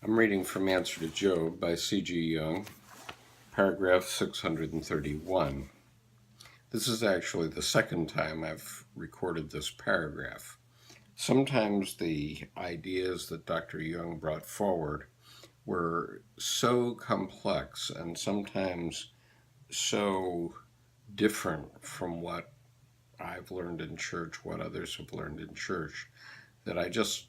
I'm reading from Answer to Job by C.G. Jung, paragraph 631. This is actually the second time I've recorded this paragraph. Sometimes the ideas that Dr. Jung brought forward were so complex and sometimes so different from what I've learned in church, what others have learned in church, that I just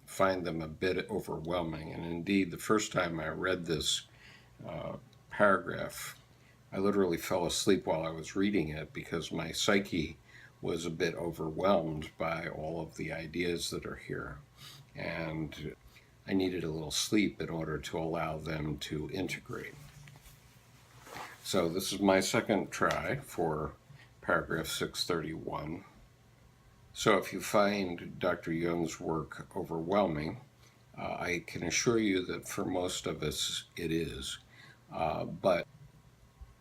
find them a bit overwhelming. And indeed, the first time I read this paragraph, I literally fell asleep while I was reading it because my psyche was a bit overwhelmed by all of the ideas that are here. And I needed a little sleep in order to allow them to integrate. So this is my second try for paragraph 631. So if you find Dr. Jung's work overwhelming, I can assure you that for most of us it is. But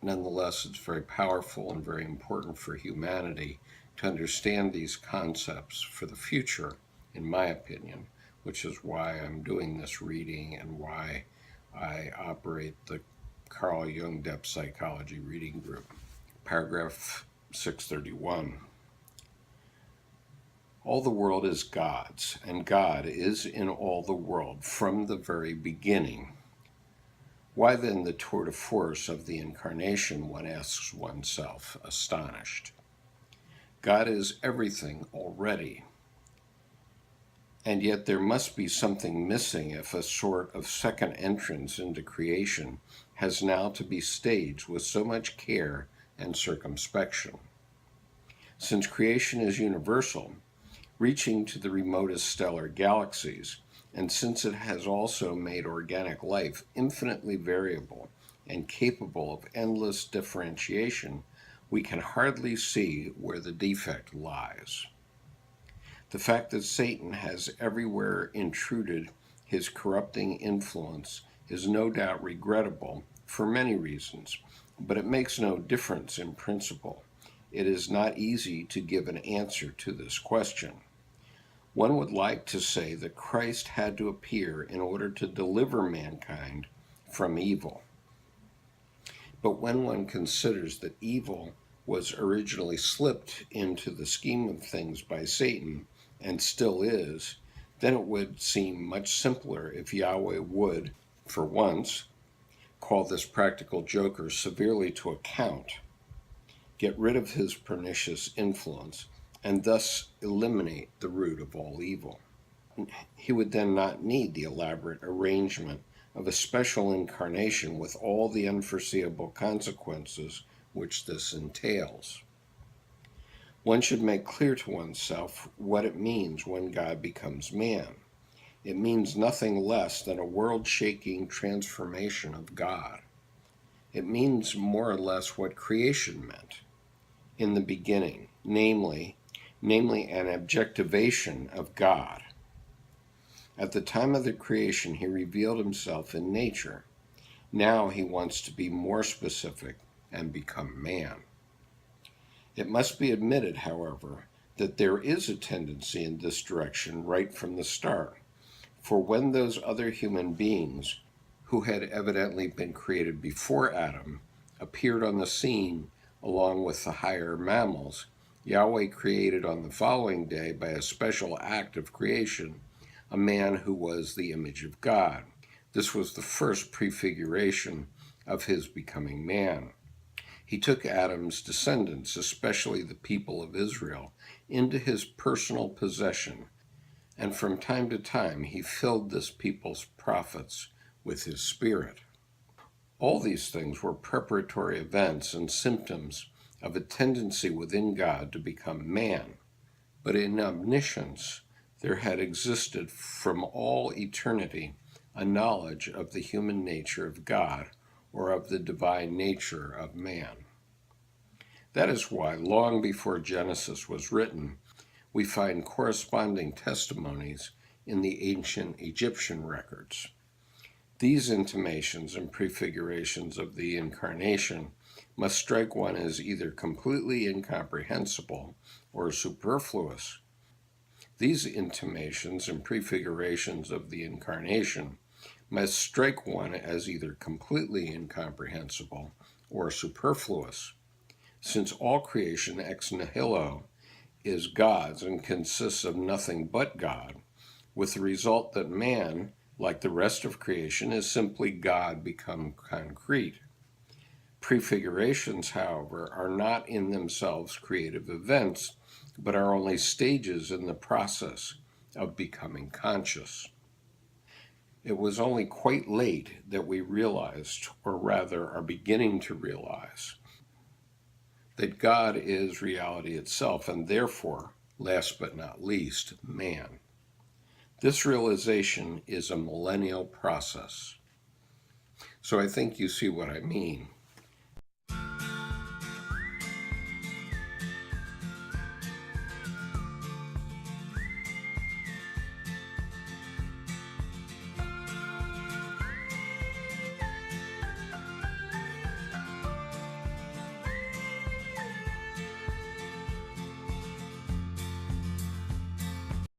nonetheless, it's very powerful and very important for humanity to understand these concepts for the future, in my opinion, which is why I'm doing this reading and why I operate the Carl Jung Depth Psychology Reading Group. Paragraph 631. All the world is God's, and God is in all the world from the very beginning. Why then the tour de force of the Incarnation, one asks oneself, astonished. God is everything already. And yet there must be something missing if a sort of second entrance into creation has now to be staged with so much care and circumspection. Since creation is universal, reaching to the remotest stellar galaxies, and since it has also made organic life infinitely variable and capable of endless differentiation, we can hardly see where the defect lies. The fact that Satan has everywhere intruded his corrupting influence is no doubt regrettable for many reasons, but it makes no difference in principle. It is not easy to give an answer to this question. One would like to say that Christ had to appear in order to deliver mankind from evil. But when one considers that evil was originally slipped into the scheme of things by Satan, and still is, then it would seem much simpler if Yahweh would, for once, call this practical joker severely to account, get rid of his pernicious influence, and thus eliminate the root of all evil. He would then not need the elaborate arrangement of a special incarnation with all the unforeseeable consequences which this entails. One should make clear to oneself what it means when God becomes man. It means nothing less than a world-shaking transformation of God. It means more or less what creation meant in the beginning, namely an objectivation of God. At the time of the creation, he revealed himself in nature. Now he wants to be more specific and become man. It must be admitted, however, that there is a tendency in this direction right from the start. For when those other human beings, who had evidently been created before Adam, appeared on the scene along with the higher mammals, Yahweh created on the following day, by a special act of creation, a man who was the image of God. This was the first prefiguration of his becoming man. He took Adam's descendants, especially the people of Israel, into his personal possession, and from time to time he filled this people's prophets with his spirit. All these things were preparatory events and symptoms of a tendency within God to become man. But in omniscience, there had existed from all eternity a knowledge of the human nature of God, or of the divine nature of man. That is why, long before Genesis was written, we find corresponding testimonies in the ancient Egyptian records. These intimations and prefigurations of the Incarnation must strike one as either completely incomprehensible or superfluous. These intimations and prefigurations of the Incarnation must strike one as either completely incomprehensible or superfluous, since all creation ex nihilo is God's and consists of nothing but God, with the result that man, like the rest of creation, is simply God become concrete. Prefigurations, however, are not in themselves creative events, but are only stages in the process of becoming conscious. It was only quite late that we realized, or rather are beginning to realize, that God is reality itself, and therefore, last but not least, man. This realization is a millennial process. So I think you see what I mean.